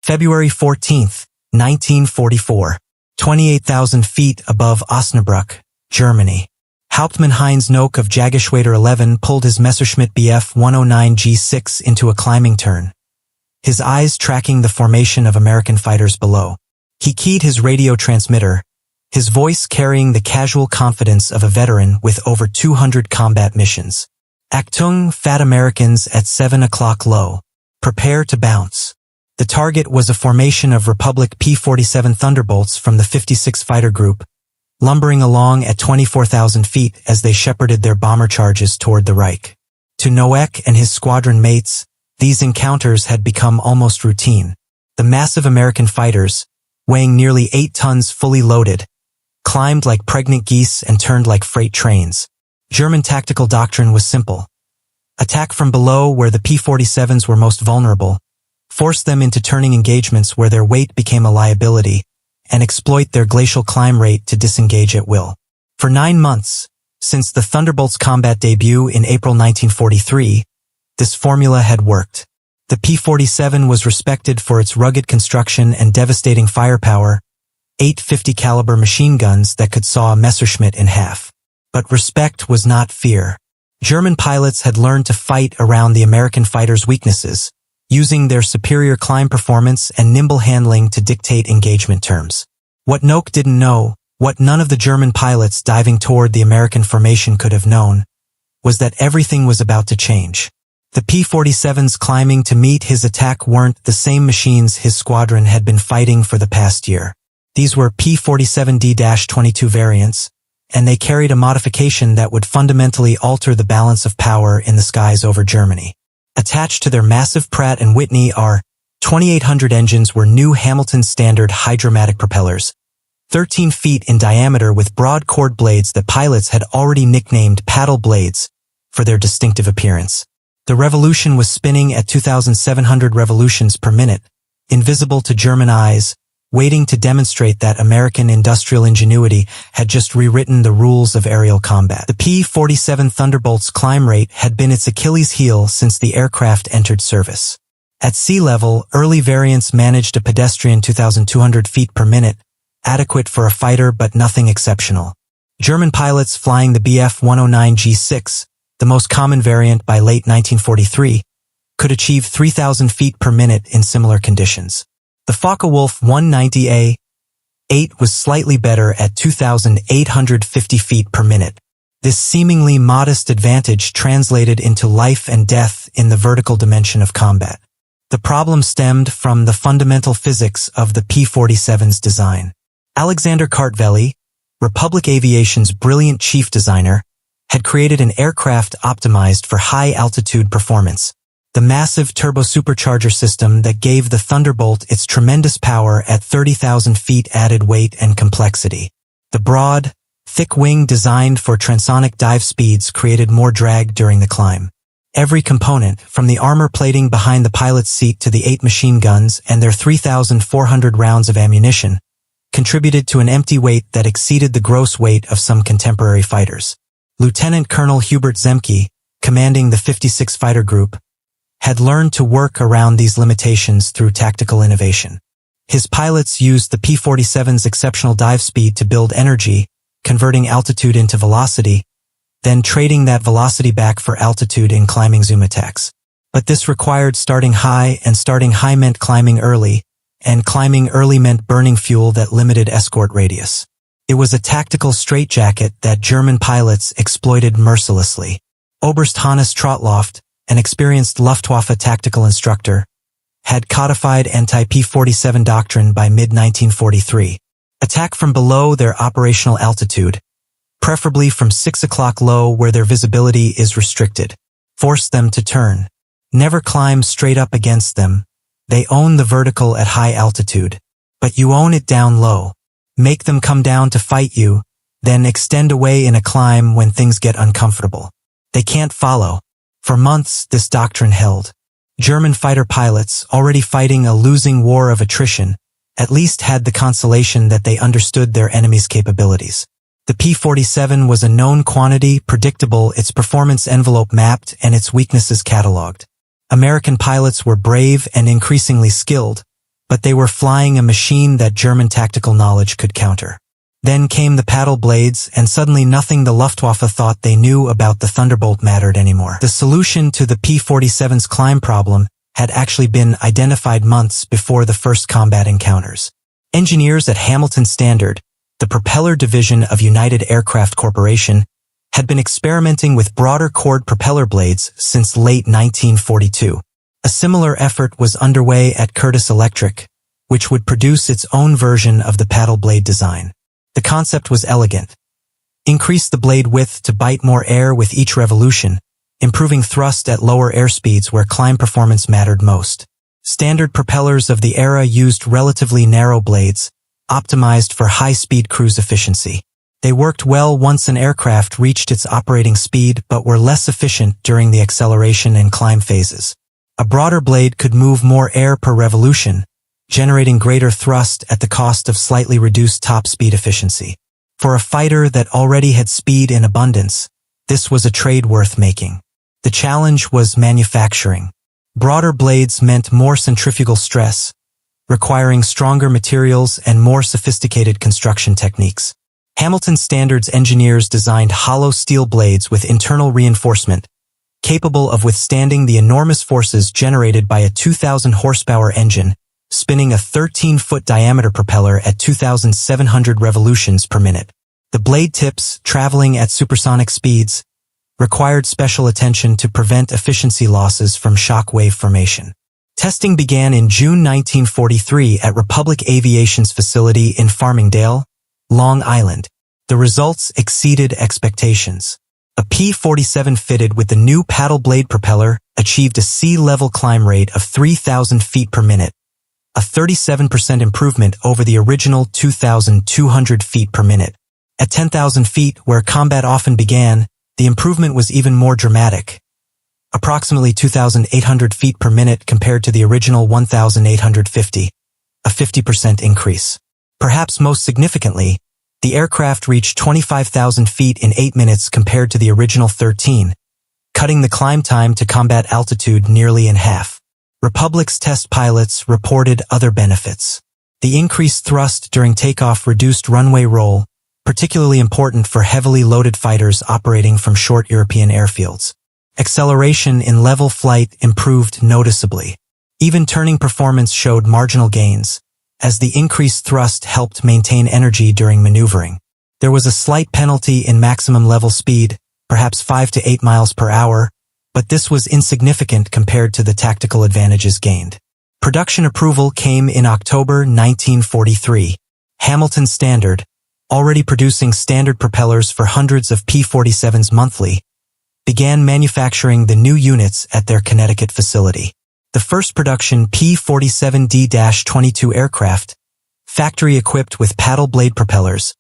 February 14, 1944. 28,000 feet above Osnabrück, Germany. Hauptmann Heinz Knoke of Jagdgeschwader 11 pulled his Messerschmitt Bf 109 G6 into a climbing turn, his eyes tracking the formation of American fighters below. He keyed his radio transmitter, his voice carrying the casual confidence of a veteran with over 200 combat missions. Achtung, fat Americans at 7 o'clock low. Prepare to bounce. The target was a formation of Republic P-47 Thunderbolts from the 56 Fighter Group, lumbering along at 24,000 feet as they shepherded their bomber charges toward the Reich. To Knoke and his squadron mates, these encounters had become almost routine. The massive American fighters, weighing nearly 8 tons fully loaded, climbed like pregnant geese and turned like freight trains. German tactical doctrine was simple. Attack from below where the P-47s were most vulnerable, force them into turning engagements where their weight became a liability, and exploit their glacial climb rate to disengage at will. For 9 months, since the Thunderbolts' combat debut in April 1943, this formula had worked. The P-47 was respected for its rugged construction and devastating firepower, 8 50 caliber machine guns that could saw a Messerschmitt in half. But respect was not fear. German pilots had learned to fight around the American fighters' weaknesses, using their superior climb performance and nimble handling to dictate engagement terms. What Knoke didn't know, what none of the German pilots diving toward the American formation could have known, was that everything was about to change. The P-47s climbing to meet his attack weren't the same machines his squadron had been fighting for the past year. These were P-47D-22 variants, and they carried a modification that would fundamentally alter the balance of power in the skies over Germany. Attached to their massive Pratt & Whitney R-2800 engines were new Hamilton standard hydromatic propellers, 13 feet in diameter with broad-chord blades that pilots had already nicknamed paddle blades for their distinctive appearance. The Revolution was spinning at 2,700 revolutions per minute, invisible to German eyes, waiting to demonstrate that American industrial ingenuity had just rewritten the rules of aerial combat. The P-47 Thunderbolt's climb rate had been its Achilles heel since the aircraft entered service. At sea level, early variants managed a pedestrian 2,200 feet per minute, adequate for a fighter but nothing exceptional. German pilots flying the Bf 109 G6, the most common variant by late 1943, could achieve 3,000 feet per minute in similar conditions. The Focke-Wulf 190A-8 was slightly better at 2,850 feet per minute. This seemingly modest advantage translated into life and death in the vertical dimension of combat. The problem stemmed from the fundamental physics of the P-47's design. Alexander Kartveli, Republic Aviation's brilliant chief designer, had created an aircraft optimized for high-altitude performance. The massive turbo-supercharger system that gave the Thunderbolt its tremendous power at 30,000 feet added weight and complexity. The broad, thick wing designed for transonic dive speeds created more drag during the climb. Every component, from the armor plating behind the pilot's seat to the 8 machine guns and their 3,400 rounds of ammunition, contributed to an empty weight that exceeded the gross weight of some contemporary fighters. Lieutenant Colonel Hubert Zemke, commanding the 56 Fighter Group, had learned to work around these limitations through tactical innovation. His pilots used the P-47's exceptional dive speed to build energy, converting altitude into velocity, then trading that velocity back for altitude in climbing zoom attacks. But this required starting high, and starting high meant climbing early, and climbing early meant burning fuel that limited escort radius. It was a tactical straitjacket that German pilots exploited mercilessly. Oberst Hannes Trottloft, an experienced Luftwaffe tactical instructor, had codified anti-P-47 doctrine by mid-1943. Attack from below their operational altitude, preferably from 6 o'clock low where their visibility is restricted. Force them to turn. Never climb straight up against them. They own the vertical at high altitude, but you own it down low. Make them come down to fight you, then extend away in a climb when things get uncomfortable. They can't follow. For months, this doctrine held. German fighter pilots, already fighting a losing war of attrition, at least had the consolation that they understood their enemy's capabilities. The P-47 was a known quantity, predictable, its performance envelope mapped, and its weaknesses catalogued. American pilots were brave and increasingly skilled, but they were flying a machine that German tactical knowledge could counter. Then came the paddle blades, and suddenly nothing the Luftwaffe thought they knew about the Thunderbolt mattered anymore. The solution to the P-47's climb problem had actually been identified months before the first combat encounters. Engineers at Hamilton Standard, the propeller division of United Aircraft Corporation, had been experimenting with broader-chord propeller blades since late 1942. A similar effort was underway at Curtiss Electric, which would produce its own version of the paddle blade design. The concept was elegant. Increase the blade width to bite more air with each revolution, improving thrust at lower airspeeds where climb performance mattered most. Standard propellers of the era used relatively narrow blades, optimized for high-speed cruise efficiency. They worked well once an aircraft reached its operating speed but were less efficient during the acceleration and climb phases. A broader blade could move more air per revolution, generating greater thrust at the cost of slightly reduced top speed efficiency. For a fighter that already had speed in abundance, this was a trade worth making. The challenge was manufacturing. Broader blades meant more centrifugal stress, requiring stronger materials and more sophisticated construction techniques. Hamilton Standard's engineers designed hollow steel blades with internal reinforcement, capable of withstanding the enormous forces generated by a 2,000 horsepower engine, spinning a 13-foot diameter propeller at 2,700 revolutions per minute. The blade tips, traveling at supersonic speeds, required special attention to prevent efficiency losses from shock wave formation. Testing began in June 1943 at Republic Aviation's facility in Farmingdale, Long Island. The results exceeded expectations. A P-47 fitted with the new paddle blade propeller achieved a sea-level climb rate of 3,000 feet per minute, a 37% improvement over the original 2,200 feet per minute. At 10,000 feet, where combat often began, the improvement was even more dramatic, approximately 2,800 feet per minute compared to the original 1,850, a 50% increase. Perhaps most significantly, the aircraft reached 25,000 feet in 8 minutes compared to the original 13, cutting the climb time to combat altitude nearly in half. Republic's test pilots reported other benefits. The increased thrust during takeoff reduced runway roll, particularly important for heavily loaded fighters operating from short European airfields. Acceleration in level flight improved noticeably. Even turning performance showed marginal gains, as the increased thrust helped maintain energy during maneuvering. There was a slight penalty in maximum level speed, perhaps 5 to 8 miles per hour, but this was insignificant compared to the tactical advantages gained. Production approval came in October 1943. Hamilton Standard, already producing standard propellers for hundreds of P-47s monthly, began manufacturing the new units at their Connecticut facility. The first production P-47D-22 aircraft, factory-equipped with paddle blade propellers,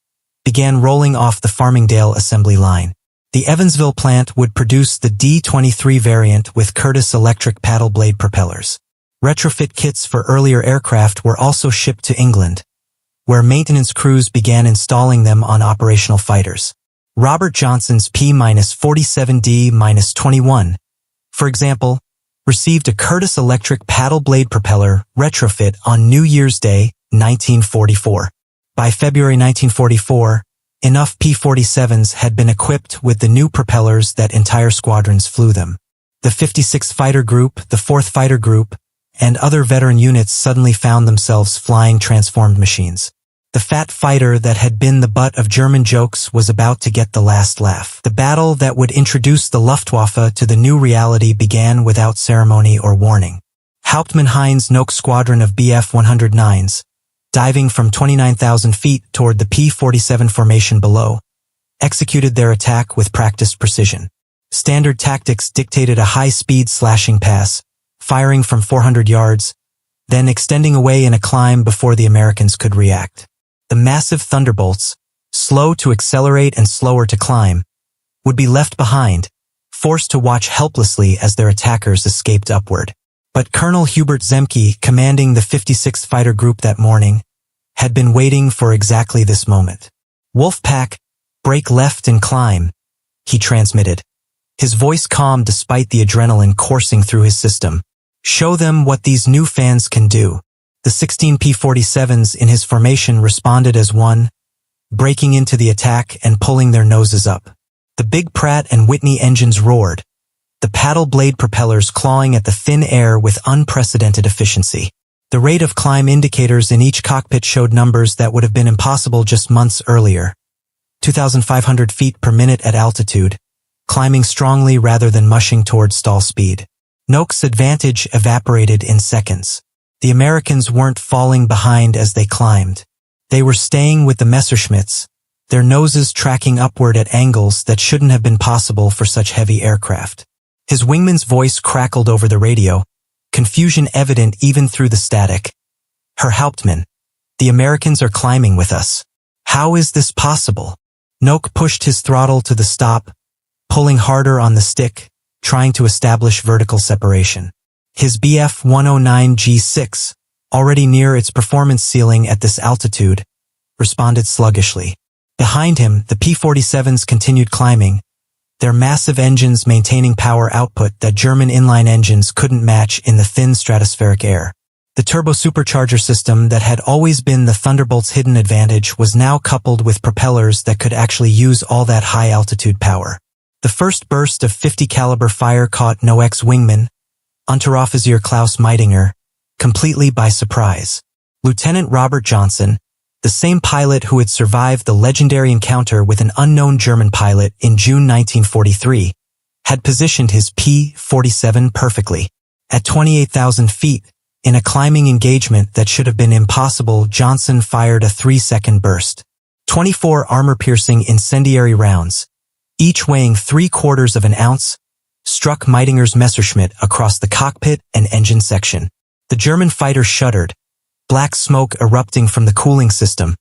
began rolling off the Farmingdale assembly line. The Evansville plant would produce the D-23 variant with Curtiss Electric paddle blade propellers. Retrofit kits for earlier aircraft were also shipped to England, where maintenance crews began installing them on operational fighters. Robert Johnson's P-47D-21, for example, received a Curtiss Electric paddle blade propeller retrofit on New Year's Day, 1944. By February 1944, enough P-47s had been equipped with the new propellers that entire squadrons flew them. The 56th Fighter Group, the 4th Fighter Group, and other veteran units suddenly found themselves flying transformed machines. The fat fighter that had been the butt of German jokes was about to get the last laugh. The battle that would introduce the Luftwaffe to the new reality began without ceremony or warning. Hauptmann Heinz Knoke's squadron of Bf-109s, diving from 29,000 feet toward the P-47 formation below, executed their attack with practiced precision. Standard tactics dictated a high-speed slashing pass, firing from 400 yards, then extending away in a climb before the Americans could react. The massive Thunderbolts, slow to accelerate and slower to climb, would be left behind, forced to watch helplessly as their attackers escaped upward. But Colonel Hubert Zemke, commanding the 56th Fighter Group that morning, had been waiting for exactly this moment. "Wolfpack, break left and climb," he transmitted, his voice calm despite the adrenaline coursing through his system. "Show them what these new fans can do." The The 16 P-47s in his formation responded as one, breaking into the attack and pulling their noses up. The big Pratt and Whitney engines roared, the paddle blade propellers clawing at the thin air with unprecedented efficiency. The rate of climb indicators in each cockpit showed numbers that would have been impossible just months earlier. 2,500 feet per minute at altitude, climbing strongly rather than mushing towards stall speed. Knoke's advantage evaporated in seconds. The Americans weren't falling behind as they climbed. They were staying with the Messerschmitts, their noses tracking upward at angles that shouldn't have been possible for such heavy aircraft. His wingman's voice crackled over the radio, confusion evident even through the static. "Herr Hauptmann, the Americans are climbing with us. How is this possible?" Knoke pushed his throttle to the stop, pulling harder on the stick, trying to establish vertical separation. His Bf 109 G6, already near its performance ceiling at this altitude, responded sluggishly. Behind him, the P-47s continued climbing, their massive engines maintaining power output that German inline engines couldn't match in the thin stratospheric air. The turbo-supercharger system that had always been the Thunderbolt's hidden advantage was now coupled with propellers that could actually use all that high-altitude power. The first burst of 50 caliber fire caught Knoke's wingman, Unteroffizier Klaus Meitinger, completely by surprise. Lieutenant Robert Johnson, the same pilot who had survived the legendary encounter with an unknown German pilot in June 1943, had positioned his P-47 perfectly. At 28,000 feet, in a climbing engagement that should have been impossible, Johnson fired a 3-second burst. 24 armor-piercing incendiary rounds, each weighing 3/4 of an ounce, struck Meitinger's Messerschmitt across the cockpit and engine section. The German fighter shuddered, black smoke erupting from the cooling system,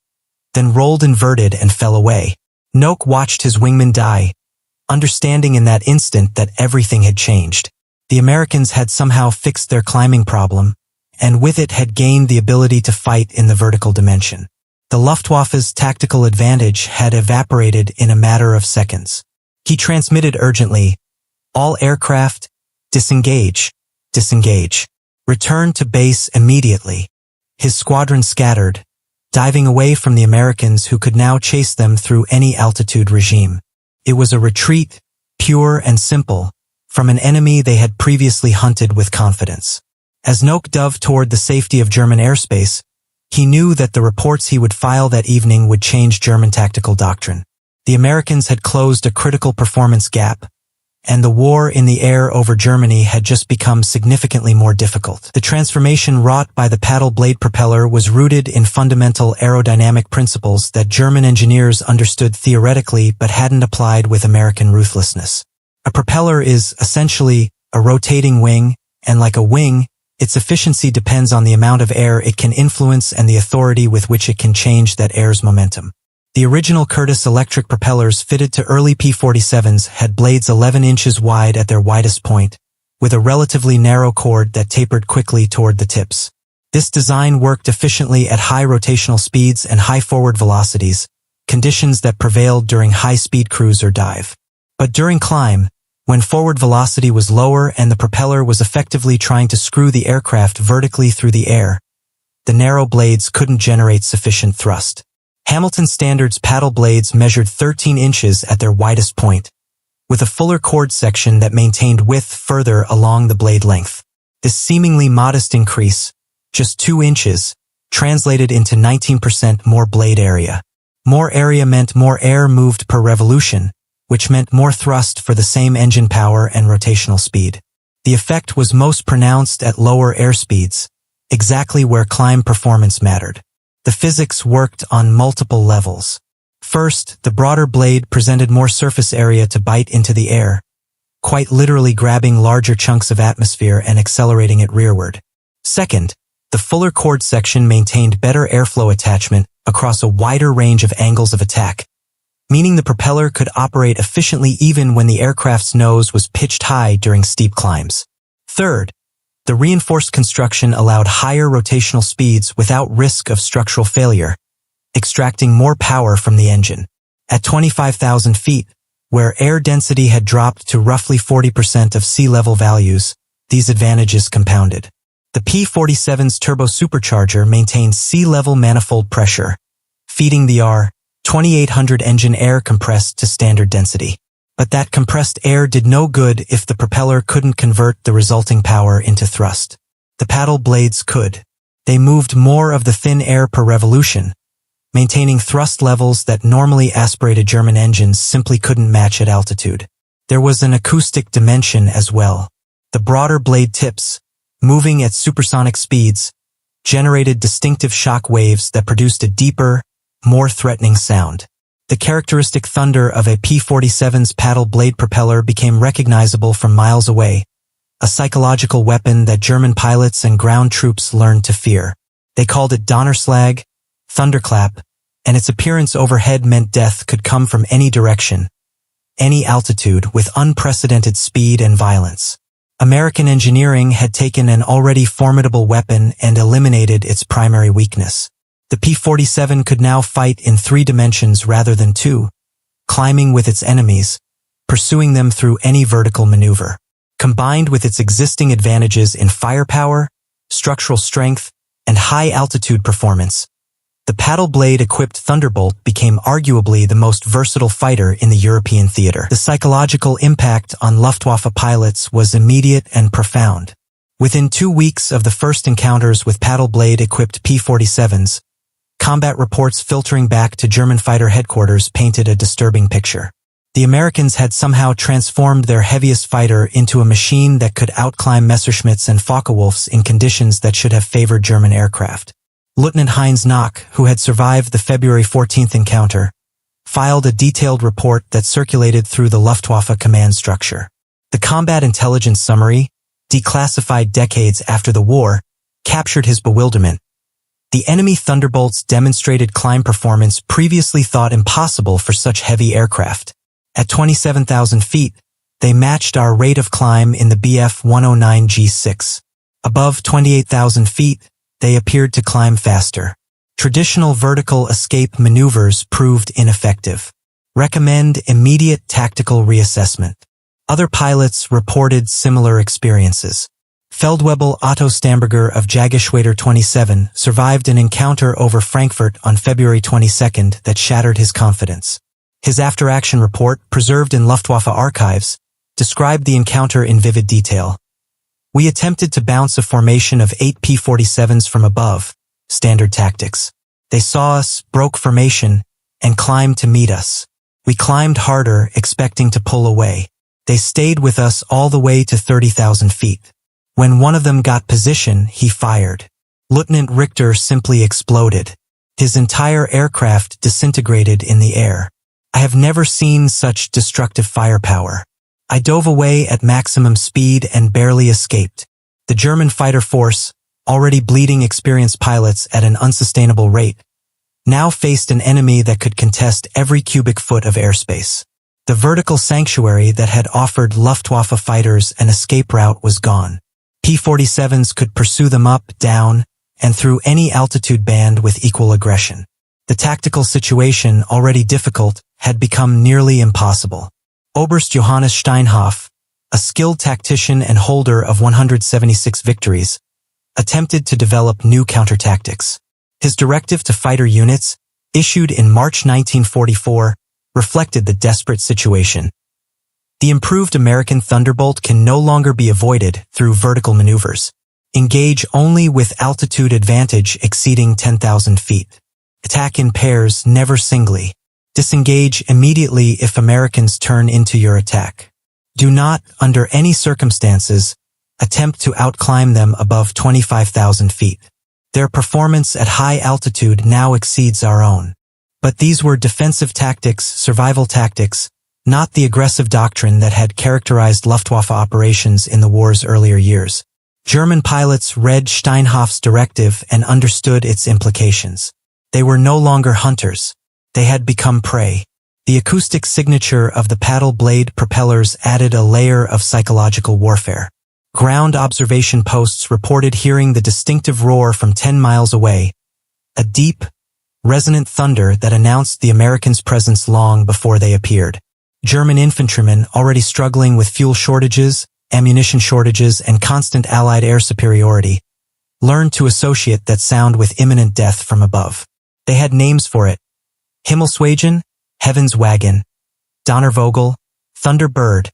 then rolled inverted and fell away. Knoke watched his wingman die, understanding in that instant that everything had changed. The Americans had somehow fixed their climbing problem, and with it had gained the ability to fight in the vertical dimension. The Luftwaffe's tactical advantage had evaporated in a matter of seconds. He transmitted urgently, "All aircraft, disengage, disengage. Return to base immediately." His squadron scattered, diving away from the Americans who could now chase them through any altitude regime. It was a retreat, pure and simple, from an enemy they had previously hunted with confidence. As Knoke dove toward the safety of German airspace, he knew that the reports he would file that evening would change German tactical doctrine. The Americans had closed a critical performance gap, and the war in the air over Germany had just become significantly more difficult. The transformation wrought by the paddle blade propeller was rooted in fundamental aerodynamic principles that German engineers understood theoretically but hadn't applied with American ruthlessness. A propeller is essentially a rotating wing, and like a wing, its efficiency depends on the amount of air it can influence and the authority with which it can change that air's momentum. The original Curtiss electric propellers fitted to early P-47s had blades 11 inches wide at their widest point, with a relatively narrow chord that tapered quickly toward the tips. This design worked efficiently at high rotational speeds and high forward velocities, conditions that prevailed during high-speed cruise or dive. But during climb, when forward velocity was lower and the propeller was effectively trying to screw the aircraft vertically through the air, the narrow blades couldn't generate sufficient thrust. Hamilton Standard's paddle blades measured 13 inches at their widest point, with a fuller chord section that maintained width further along the blade length. This seemingly modest increase, just 2 inches, translated into 19% more blade area. More area meant more air moved per revolution, which meant more thrust for the same engine power and rotational speed. The effect was most pronounced at lower airspeeds, exactly where climb performance mattered. The physics worked on multiple levels. First, the broader blade presented more surface area to bite into the air, quite literally grabbing larger chunks of atmosphere and accelerating it rearward. Second, the fuller chord section maintained better airflow attachment across a wider range of angles of attack, meaning the propeller could operate efficiently even when the aircraft's nose was pitched high during steep climbs. Third, the reinforced construction allowed higher rotational speeds without risk of structural failure, extracting more power from the engine. At 25,000 feet, where air density had dropped to roughly 40% of sea level values, these advantages compounded. The P-47's turbo-supercharger maintained sea-level manifold pressure, feeding the R-2800 engine air compressed to standard density. But that compressed air did no good if the propeller couldn't convert the resulting power into thrust. The paddle blades could. They moved more of the thin air per revolution, maintaining thrust levels that normally aspirated German engines simply couldn't match at altitude. There was an acoustic dimension as well. The broader blade tips, moving at supersonic speeds, generated distinctive shock waves that produced a deeper, more threatening sound. The characteristic thunder of a P-47's paddle blade propeller became recognizable from miles away, a psychological weapon that German pilots and ground troops learned to fear. They called it Donnerschlag, thunderclap, and its appearance overhead meant death could come from any direction, any altitude, with unprecedented speed and violence. American engineering had taken an already formidable weapon and eliminated its primary weakness. The P-47 could now fight in 3 dimensions rather than 2, climbing with its enemies, pursuing them through any vertical maneuver. Combined with its existing advantages in firepower, structural strength, and high-altitude performance, the paddle blade-equipped Thunderbolt became arguably the most versatile fighter in the European theater. The psychological impact on Luftwaffe pilots was immediate and profound. Within 2 weeks of the first encounters with paddle blade-equipped P-47s, combat reports filtering back to German fighter headquarters painted a disturbing picture. The Americans had somehow transformed their heaviest fighter into a machine that could outclimb Messerschmitts and Focke-Wulfs in conditions that should have favored German aircraft. Lieutenant Heinz Knoke, who had survived the February 14th encounter, filed a detailed report that circulated through the Luftwaffe command structure. The combat intelligence summary, declassified decades after the war, captured his bewilderment. The enemy Thunderbolts demonstrated climb performance previously thought impossible for such heavy aircraft. At 27,000 feet, they matched our rate of climb in the Bf 109 G6. Above 28,000 feet, they appeared to climb faster. Traditional vertical escape maneuvers proved ineffective. Recommend immediate tactical reassessment. Other pilots reported similar experiences. Feldwebel Otto Stamberger of Jagdgeschwader 27 survived an encounter over Frankfurt on February 22 that shattered his confidence. His after-action report, preserved in Luftwaffe archives, described the encounter in vivid detail. We attempted to bounce a formation of 8 P-47s from above, standard tactics. They saw us, broke formation, and climbed to meet us. We climbed harder, expecting to pull away. They stayed with us all the way to 30,000 feet. When one of them got position, he fired. Lieutenant Richter simply exploded. His entire aircraft disintegrated in the air. I have never seen such destructive firepower. I dove away at maximum speed and barely escaped. The German fighter force, already bleeding experienced pilots at an unsustainable rate, now faced an enemy that could contest every cubic foot of airspace. The vertical sanctuary that had offered Luftwaffe fighters an escape route was gone. P-47s could pursue them up, down, and through any altitude band with equal aggression. The tactical situation, already difficult, had become nearly impossible. Oberst Johannes Steinhoff, a skilled tactician and holder of 176 victories, attempted to develop new counter-tactics. His directive to fighter units, issued in March 1944, reflected the desperate situation. The improved American Thunderbolt can no longer be avoided through vertical maneuvers. Engage only with altitude advantage exceeding 10,000 feet. Attack in pairs, never singly. Disengage immediately if Americans turn into your attack. Do not, under any circumstances, attempt to outclimb them above 25,000 feet. Their performance at high altitude now exceeds our own. But these were defensive tactics, survival tactics, not the aggressive doctrine that had characterized Luftwaffe operations in the war's earlier years. German pilots read Steinhoff's directive and understood its implications. They were no longer hunters. They had become prey. The acoustic signature of the paddle blade propellers added a layer of psychological warfare. Ground observation posts reported hearing the distinctive roar from 10 miles away, a deep, resonant thunder that announced the Americans' presence long before they appeared. German infantrymen, already struggling with fuel shortages, ammunition shortages, and constant Allied air superiority, learned to associate that sound with imminent death from above. They had names for it: Himmelswagen, Heaven's Wagon, Donnervogel, Thunderbird,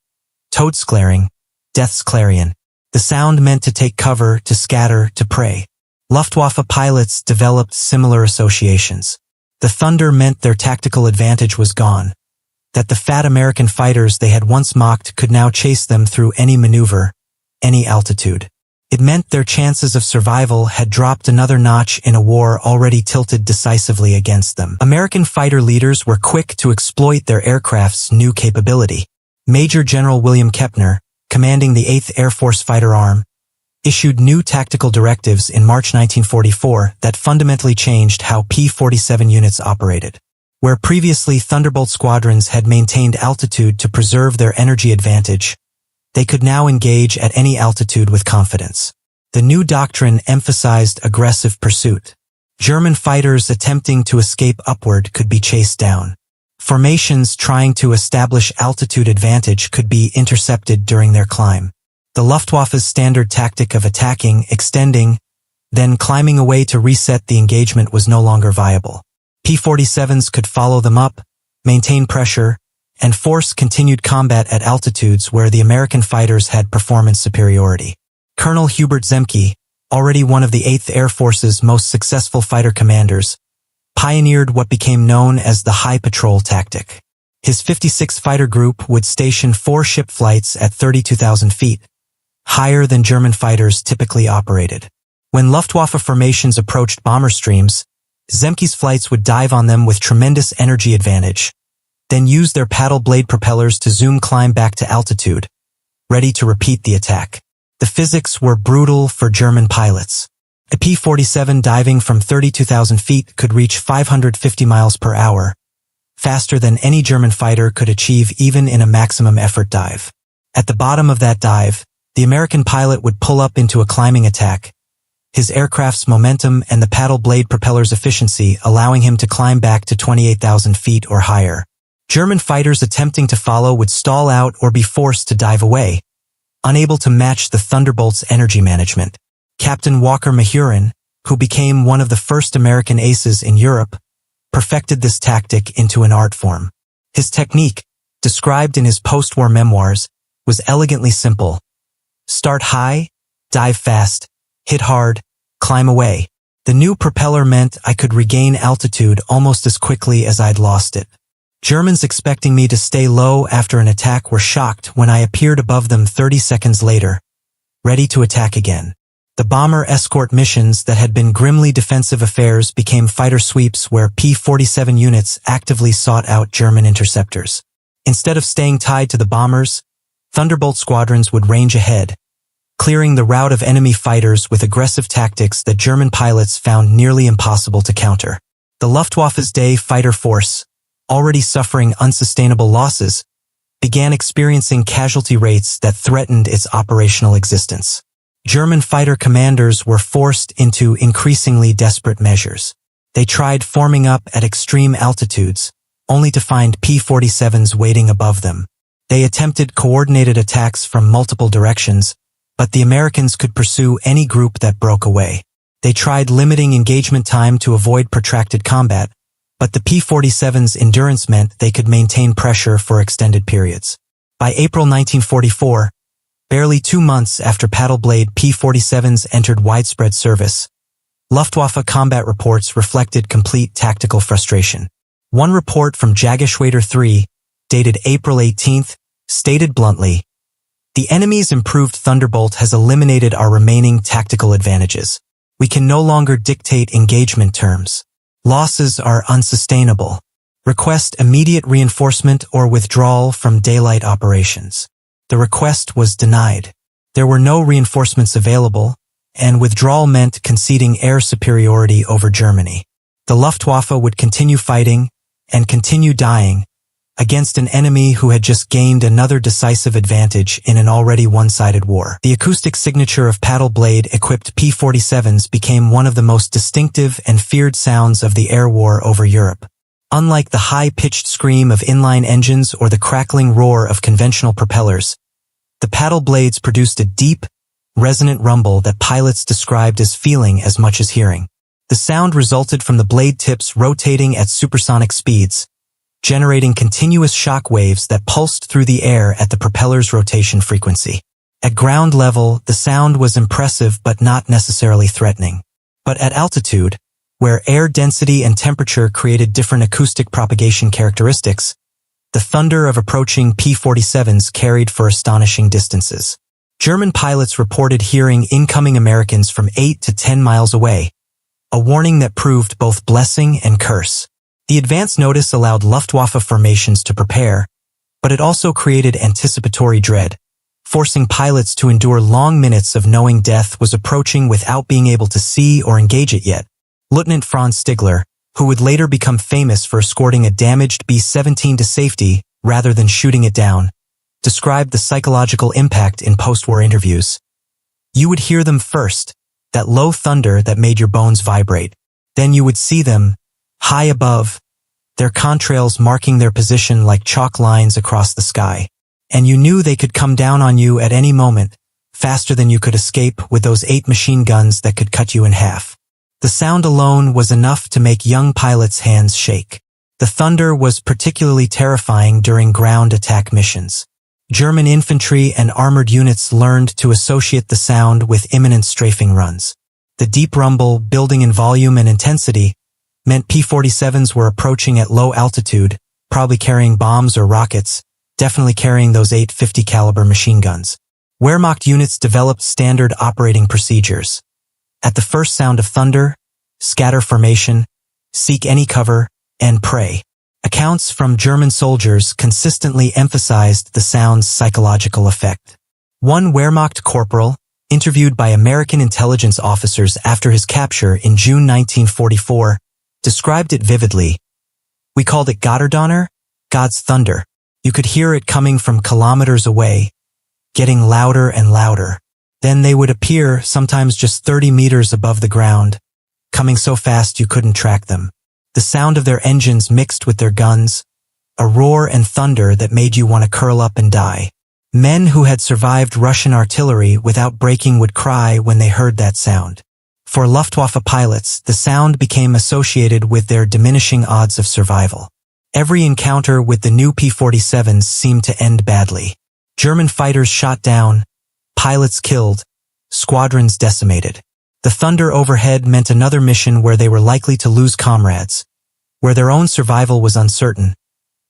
Todesklaring, Death's Clarion. The sound meant to take cover, to scatter, to prey. Luftwaffe pilots developed similar associations. The thunder meant their tactical advantage was gone, that the fat American fighters they had once mocked could now chase them through any maneuver, any altitude. It meant their chances of survival had dropped another notch in a war already tilted decisively against them. American fighter leaders were quick to exploit their aircraft's new capability. Major General William Kepner, commanding the 8th Air Force Fighter Arm, issued new tactical directives in March 1944 that fundamentally changed how P-47 units operated. Where previously Thunderbolt squadrons had maintained altitude to preserve their energy advantage, they could now engage at any altitude with confidence. The new doctrine emphasized aggressive pursuit. German fighters attempting to escape upward could be chased down. Formations trying to establish altitude advantage could be intercepted during their climb. The Luftwaffe's standard tactic of attacking, extending, then climbing away to reset the engagement was no longer viable. P-47s could follow them up, maintain pressure, and force continued combat at altitudes where the American fighters had performance superiority. Colonel Hubert Zemke, already one of the 8th Air Force's most successful fighter commanders, pioneered what became known as the high patrol tactic. His 56 fighter group would station 4 ship flights at 32,000 feet, higher than German fighters typically operated. When Luftwaffe formations approached bomber streams, Zemke's flights would dive on them with tremendous energy advantage, then use their paddle blade propellers to zoom climb back to altitude, ready to repeat the attack. The physics were brutal for German pilots. A P-47 diving from 32,000 feet could reach 550 miles per hour, faster than any German fighter could achieve even in a maximum effort dive. At the bottom of that dive, the American pilot would pull up into a climbing attack, his aircraft's momentum and the paddle blade propeller's efficiency allowing him to climb back to 28,000 feet or higher. German fighters attempting to follow would stall out or be forced to dive away, unable to match the Thunderbolt's energy management. Captain Walker Mahurin, who became one of the first American aces in Europe, perfected this tactic into an art form. His technique, described in his post-war memoirs, was elegantly simple. Start high, dive fast, hit hard, climb away. The new propeller meant I could regain altitude almost as quickly as I'd lost it. Germans expecting me to stay low after an attack were shocked when I appeared above them 30 seconds later, ready to attack again. The bomber escort missions that had been grimly defensive affairs became fighter sweeps where P-47 units actively sought out German interceptors. Instead of staying tied to the bombers, Thunderbolt squadrons would range ahead, clearing the route of enemy fighters with aggressive tactics that German pilots found nearly impossible to counter. The Luftwaffe's day fighter force, already suffering unsustainable losses, began experiencing casualty rates that threatened its operational existence. German fighter commanders were forced into increasingly desperate measures. They tried forming up at extreme altitudes, only to find P-47s waiting above them. They attempted coordinated attacks from multiple directions, but the Americans could pursue any group that broke away. They tried limiting engagement time to avoid protracted combat, but the P-47's endurance meant they could maintain pressure for extended periods. By April 1944, barely 2 months after paddle blade P-47s entered widespread service, Luftwaffe combat reports reflected complete tactical frustration. One report from Jagdgeschwader 3, dated April 18, stated bluntly, "The enemy's improved Thunderbolt has eliminated our remaining tactical advantages. We can no longer dictate engagement terms. Losses are unsustainable. Request immediate reinforcement or withdrawal from daylight operations." The request was denied. There were no reinforcements available, and withdrawal meant conceding air superiority over Germany. The Luftwaffe would continue fighting, and continue dying, against an enemy who had just gained another decisive advantage in an already one-sided war. The acoustic signature of paddle blade-equipped P-47s became one of the most distinctive and feared sounds of the air war over Europe. Unlike the high-pitched scream of inline engines or the crackling roar of conventional propellers, the paddle blades produced a deep, resonant rumble that pilots described as feeling as much as hearing. The sound resulted from the blade tips rotating at supersonic speeds, generating continuous shock waves that pulsed through the air at the propeller's rotation frequency. At ground level, the sound was impressive but not necessarily threatening. But at altitude, where air density and temperature created different acoustic propagation characteristics, the thunder of approaching P-47s carried for astonishing distances. German pilots reported hearing incoming Americans from 8 to 10 miles away, a warning that proved both blessing and curse. The advance notice allowed Luftwaffe formations to prepare, but it also created anticipatory dread, forcing pilots to endure long minutes of knowing death was approaching without being able to see or engage it yet. Lieutenant Franz Stigler, who would later become famous for escorting a damaged B-17 to safety rather than shooting it down, described the psychological impact in post-war interviews. You would hear them first, that low thunder that made your bones vibrate. Then you would see them, high above, their contrails marking their position like chalk lines across the sky. And you knew they could come down on you at any moment, faster than you could escape with those 8 machine guns that could cut you in half. The sound alone was enough to make young pilots' hands shake. The thunder was particularly terrifying during ground attack missions. German infantry and armored units learned to associate the sound with imminent strafing runs. The deep rumble, building in volume and intensity, meant P-47s were approaching at low altitude, probably carrying bombs or rockets, definitely carrying those 850 caliber machine guns. Wehrmacht units developed standard operating procedures. At the first sound of thunder, scatter formation, seek any cover, and pray. Accounts from German soldiers consistently emphasized the sound's psychological effect. One Wehrmacht corporal, interviewed by American intelligence officers after his capture in June 1944, described it vividly. We called it Gotterdonner, God's thunder. You could hear it coming from kilometers away, getting louder and louder. Then they would appear, sometimes just 30 meters above the ground, coming so fast you couldn't track them. The sound of their engines mixed with their guns, a roar and thunder that made you want to curl up and die. Men who had survived Russian artillery without breaking would cry when they heard that sound. For Luftwaffe pilots, the sound became associated with their diminishing odds of survival. Every encounter with the new P-47s seemed to end badly. German fighters shot down, pilots killed, squadrons decimated. The thunder overhead meant another mission where they were likely to lose comrades, where their own survival was uncertain,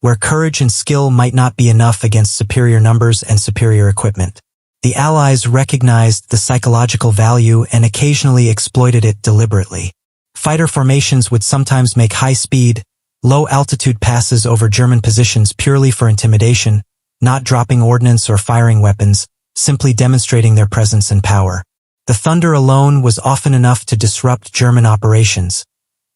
where courage and skill might not be enough against superior numbers and superior equipment. The Allies recognized the psychological value and occasionally exploited it deliberately. Fighter formations would sometimes make high-speed, low-altitude passes over German positions purely for intimidation, not dropping ordnance or firing weapons, simply demonstrating their presence and power. The thunder alone was often enough to disrupt German operations,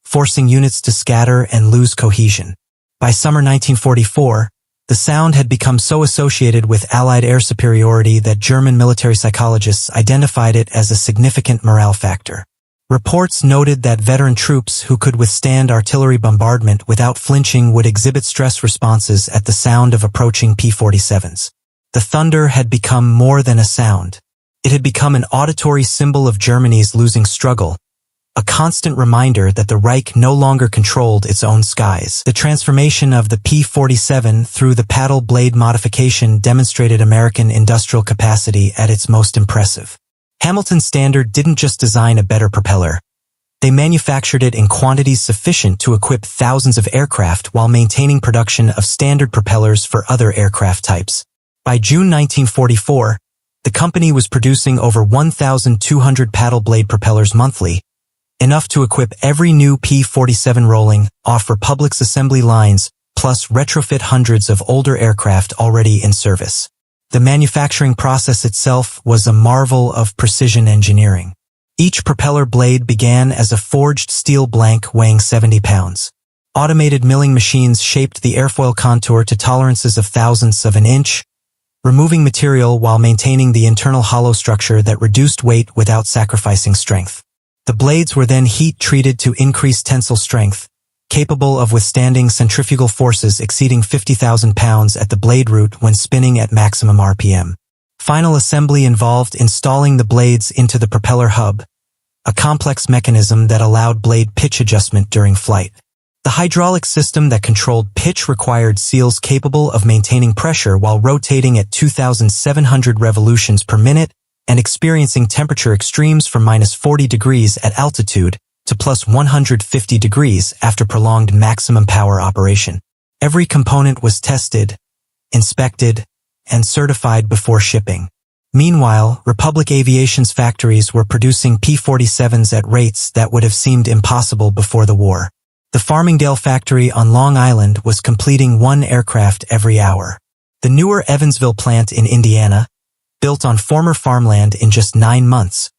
forcing units to scatter and lose cohesion. By summer 1944, the sound had become so associated with Allied air superiority that German military psychologists identified it as a significant morale factor. Reports noted that veteran troops who could withstand artillery bombardment without flinching would exhibit stress responses at the sound of approaching P-47s. The thunder had become more than a sound. It had become an auditory symbol of Germany's losing struggle, a constant reminder that the Reich no longer controlled its own skies. The transformation of the P-47 through the paddle blade modification demonstrated American industrial capacity at its most impressive. Hamilton Standard didn't just design a better propeller. They manufactured it in quantities sufficient to equip thousands of aircraft while maintaining production of standard propellers for other aircraft types. By June 1944, the company was producing over 1,200 paddle blade propellers monthly, enough to equip every new P-47 rolling off Republic's assembly lines, plus retrofit hundreds of older aircraft already in service. The manufacturing process itself was a marvel of precision engineering. Each propeller blade began as a forged steel blank weighing 70 pounds. Automated milling machines shaped the airfoil contour to tolerances of thousandths of an inch, removing material while maintaining the internal hollow structure that reduced weight without sacrificing strength. The blades were then heat-treated to increase tensile strength, capable of withstanding centrifugal forces exceeding 50,000 pounds at the blade root when spinning at maximum RPM. Final assembly involved installing the blades into the propeller hub, a complex mechanism that allowed blade pitch adjustment during flight. The hydraulic system that controlled pitch required seals capable of maintaining pressure while rotating at 2,700 revolutions per minute and experiencing temperature extremes from -40 degrees at altitude to +150 degrees after prolonged maximum power operation. Every component was tested, inspected, and certified before shipping. Meanwhile, Republic Aviation's factories were producing P-47s at rates that would have seemed impossible before the war. The Farmingdale factory on Long Island was completing one aircraft every hour. The newer Evansville plant in Indiana, built on former farmland in just 9 months,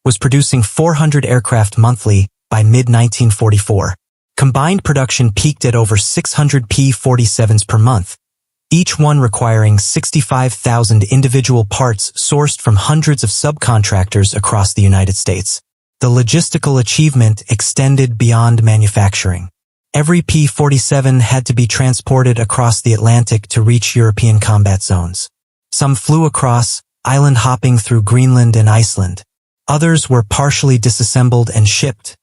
was producing 400 aircraft monthly by mid-1944. Combined production peaked at over 600 P-47s per month, each one requiring 65,000 individual parts sourced from hundreds of subcontractors across the United States. The logistical achievement extended beyond manufacturing. Every P-47 had to be transported across the Atlantic to reach European combat zones. Some flew across, island hopping through Greenland and Iceland. Others were partially disassembled and shipped,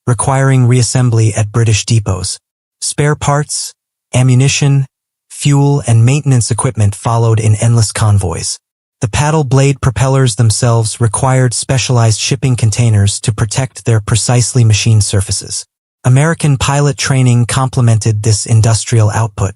requiring reassembly at British depots. Spare parts, ammunition, fuel, and maintenance equipment followed in endless convoys. The paddle blade propellers themselves required specialized shipping containers to protect their precisely machined surfaces. American pilot training complemented this industrial output.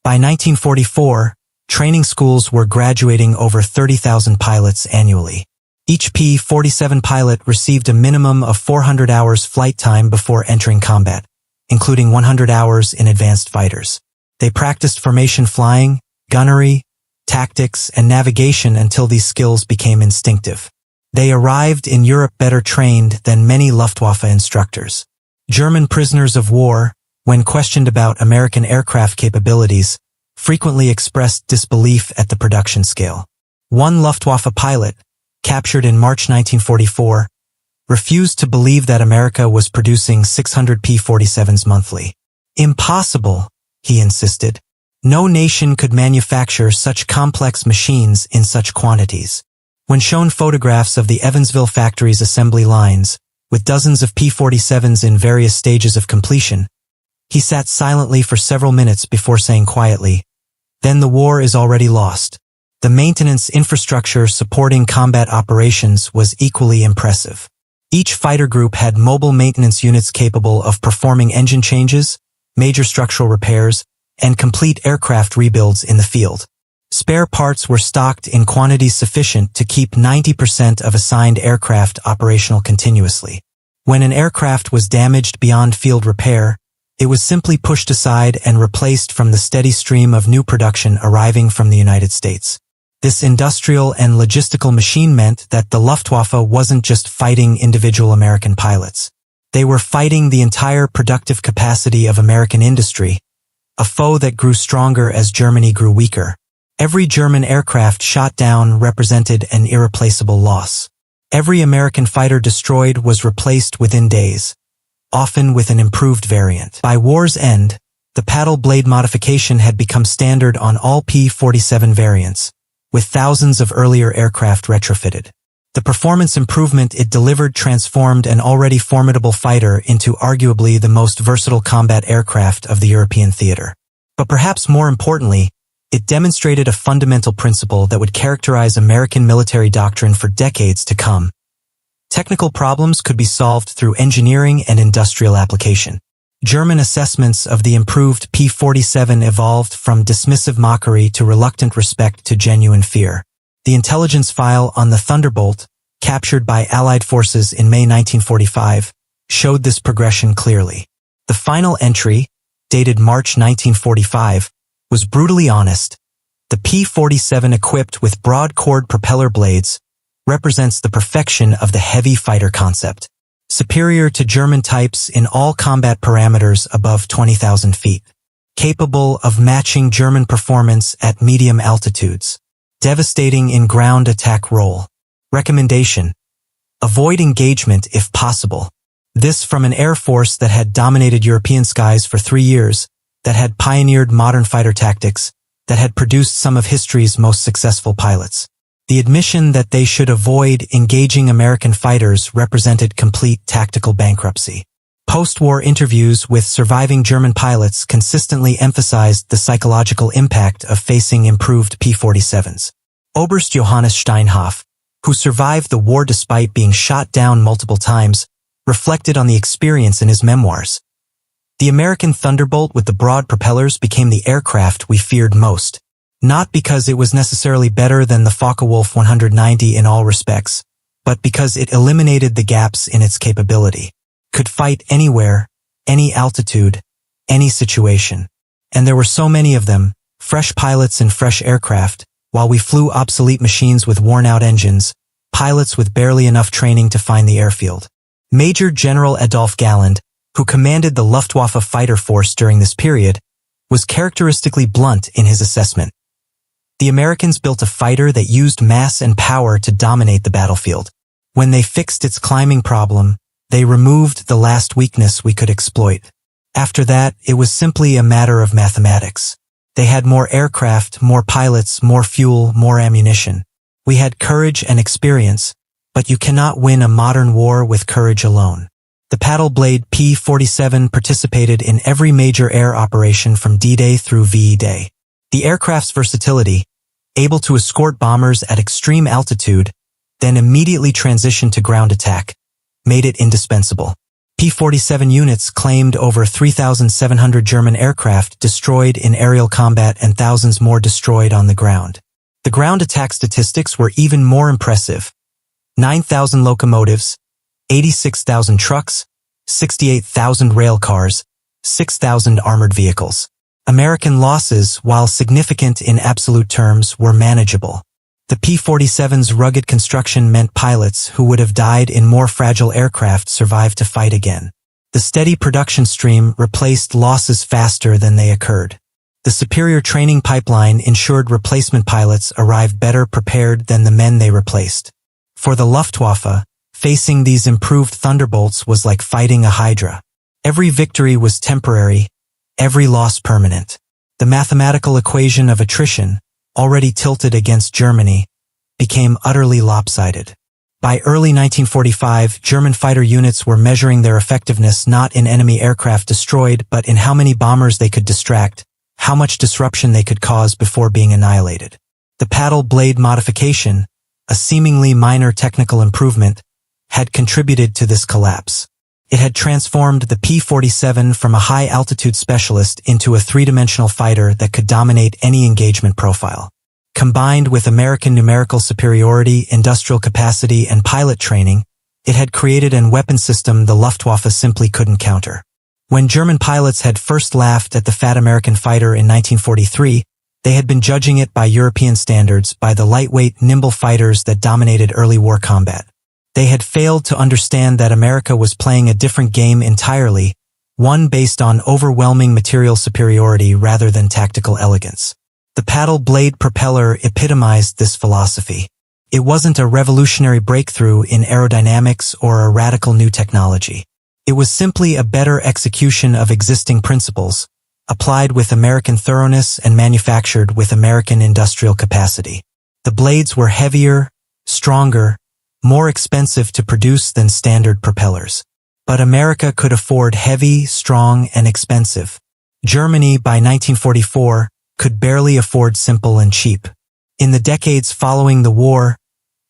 By 1944, training schools were graduating over 30,000 pilots annually. Each P-47 pilot received a minimum of 400 hours flight time before entering combat, including 100 hours in advanced fighters. They practiced formation flying, gunnery, tactics, and navigation until these skills became instinctive. They arrived in Europe better trained than many Luftwaffe instructors. German prisoners of war, when questioned about American aircraft capabilities, frequently expressed disbelief at the production scale. One Luftwaffe pilot, captured in March 1944, refused to believe that America was producing 600 P-47s monthly. Impossible, he insisted. No nation could manufacture such complex machines in such quantities. When shown photographs of the Evansville factory's assembly lines, with dozens of P-47s in various stages of completion, he sat silently for several minutes before saying quietly, "Then the war is already lost." The maintenance infrastructure supporting combat operations was equally impressive. Each fighter group had mobile maintenance units capable of performing engine changes, major structural repairs, and complete aircraft rebuilds in the field. Spare parts were stocked in quantities sufficient to keep 90% of assigned aircraft operational continuously. When an aircraft was damaged beyond field repair, it was simply pushed aside and replaced from the steady stream of new production arriving from the United States. This industrial and logistical machine meant that the Luftwaffe wasn't just fighting individual American pilots. They were fighting the entire productive capacity of American industry, a foe that grew stronger as Germany grew weaker. Every German aircraft shot down represented an irreplaceable loss. Every American fighter destroyed was replaced within days, often with an improved variant. By war's end, the paddle blade modification had become standard on all P-47 variants, with thousands of earlier aircraft retrofitted. The performance improvement it delivered transformed an already formidable fighter into arguably the most versatile combat aircraft of the European theater. But perhaps more importantly, it demonstrated a fundamental principle that would characterize American military doctrine for decades to come. Technical problems could be solved through engineering and industrial application. German assessments of the improved P-47 evolved from dismissive mockery to reluctant respect to genuine fear. The intelligence file on the Thunderbolt, captured by Allied forces in May 1945, showed this progression clearly. The final entry, dated March 1945, was brutally honest. The P-47 equipped with broad-chord propeller blades represents the perfection of the heavy fighter concept, superior to German types in all combat parameters above 20,000 feet, capable of matching German performance at medium altitudes, devastating in ground attack role. Recommendation: avoid engagement if possible. This from an air force that had dominated European skies for 3 years, that had pioneered modern fighter tactics, that had produced some of history's most successful pilots. The admission that they should avoid engaging American fighters represented complete tactical bankruptcy. Post-war interviews with surviving German pilots consistently emphasized the psychological impact of facing improved P-47s. Oberst Johannes Steinhoff, who survived the war despite being shot down multiple times, reflected on the experience in his memoirs. The American Thunderbolt with the broad propellers became the aircraft we feared most, not because it was necessarily better than the Focke-Wulf 190 in all respects, but because it eliminated the gaps in its capability. Could fight anywhere, any altitude, any situation. And there were so many of them, fresh pilots in fresh aircraft, while we flew obsolete machines with worn-out engines, pilots with barely enough training to find the airfield. Major General Adolf Galland, who commanded the Luftwaffe fighter force during this period, was characteristically blunt in his assessment. The Americans built a fighter that used mass and power to dominate the battlefield. When they fixed its climbing problem, they removed the last weakness we could exploit. After that, it was simply a matter of mathematics. They had more aircraft, more pilots, more fuel, more ammunition. We had courage and experience, but you cannot win a modern war with courage alone. The paddle blade P-47 participated in every major air operation from D-Day through VE Day. The aircraft's versatility, able to escort bombers at extreme altitude, then immediately transition to ground attack, made it indispensable. P-47 units claimed over 3,700 German aircraft destroyed in aerial combat and thousands more destroyed on the ground. The ground attack statistics were even more impressive. 9,000 locomotives, 86,000 trucks, 68,000 rail cars, 6,000 armored vehicles. American losses, while significant in absolute terms, were manageable. The P-47's rugged construction meant pilots who would have died in more fragile aircraft survived to fight again. The steady production stream replaced losses faster than they occurred. The superior training pipeline ensured replacement pilots arrived better prepared than the men they replaced. For the Luftwaffe, facing these improved Thunderbolts was like fighting a hydra. Every victory was temporary, every loss permanent. The mathematical equation of attrition, already tilted against Germany, became utterly lopsided. By early 1945, German fighter units were measuring their effectiveness not in enemy aircraft destroyed but in how many bombers they could distract, how much disruption they could cause before being annihilated. The paddle blade modification, a seemingly minor technical improvement, had contributed to this collapse. It had transformed the P-47 from a high-altitude specialist into a three-dimensional fighter that could dominate any engagement profile. Combined with American numerical superiority, industrial capacity, and pilot training, it had created a weapon system the Luftwaffe simply couldn't counter. When German pilots had first laughed at the fat American fighter in 1943, they had been judging it by European standards, by the lightweight, nimble fighters that dominated early war combat. They had failed to understand that America was playing a different game entirely, one based on overwhelming material superiority rather than tactical elegance. The paddle blade propeller epitomized this philosophy. It wasn't a revolutionary breakthrough in aerodynamics or a radical new technology. It was simply a better execution of existing principles, applied with American thoroughness and manufactured with American industrial capacity. The blades were heavier, stronger, more expensive to produce than standard propellers. But America could afford heavy, strong, and expensive. Germany, by 1944, could barely afford simple and cheap. In the decades following the war,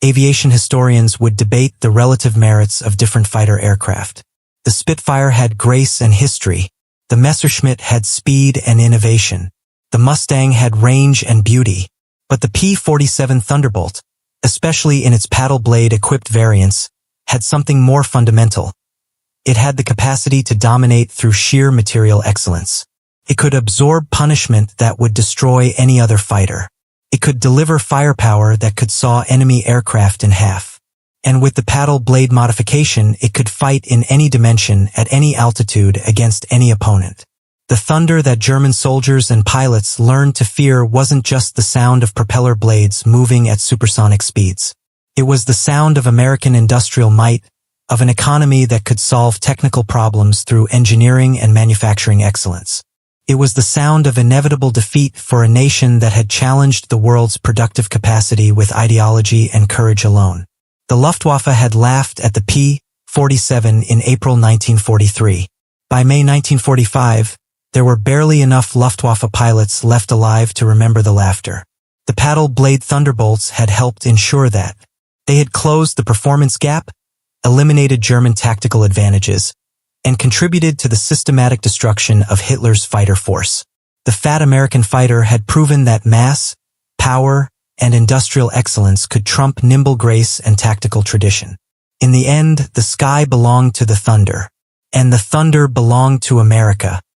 aviation historians would debate the relative merits of different fighter aircraft. The Spitfire had grace and history. The Messerschmitt had speed and innovation. The Mustang had range and beauty. But the P-47 Thunderbolt, especially in its paddle blade-equipped variants, had something more fundamental. It had the capacity to dominate through sheer material excellence. It could absorb punishment that would destroy any other fighter. It could deliver firepower that could saw enemy aircraft in half. And with the paddle blade modification, it could fight in any dimension at any altitude against any opponent. The thunder that German soldiers and pilots learned to fear wasn't just the sound of propeller blades moving at supersonic speeds. It was the sound of American industrial might, of an economy that could solve technical problems through engineering and manufacturing excellence. It was the sound of inevitable defeat for a nation that had challenged the world's productive capacity with ideology and courage alone. The Luftwaffe had laughed at the P-47 in April 1943. By May 1945, there were barely enough Luftwaffe pilots left alive to remember the laughter. The paddle-blade Thunderbolts had helped ensure that. They had closed the performance gap, eliminated German tactical advantages, and contributed to the systematic destruction of Hitler's fighter force. The fat American fighter had proven that mass, power, and industrial excellence could trump nimble grace and tactical tradition. In the end, the sky belonged to the thunder, and the thunder belonged to America.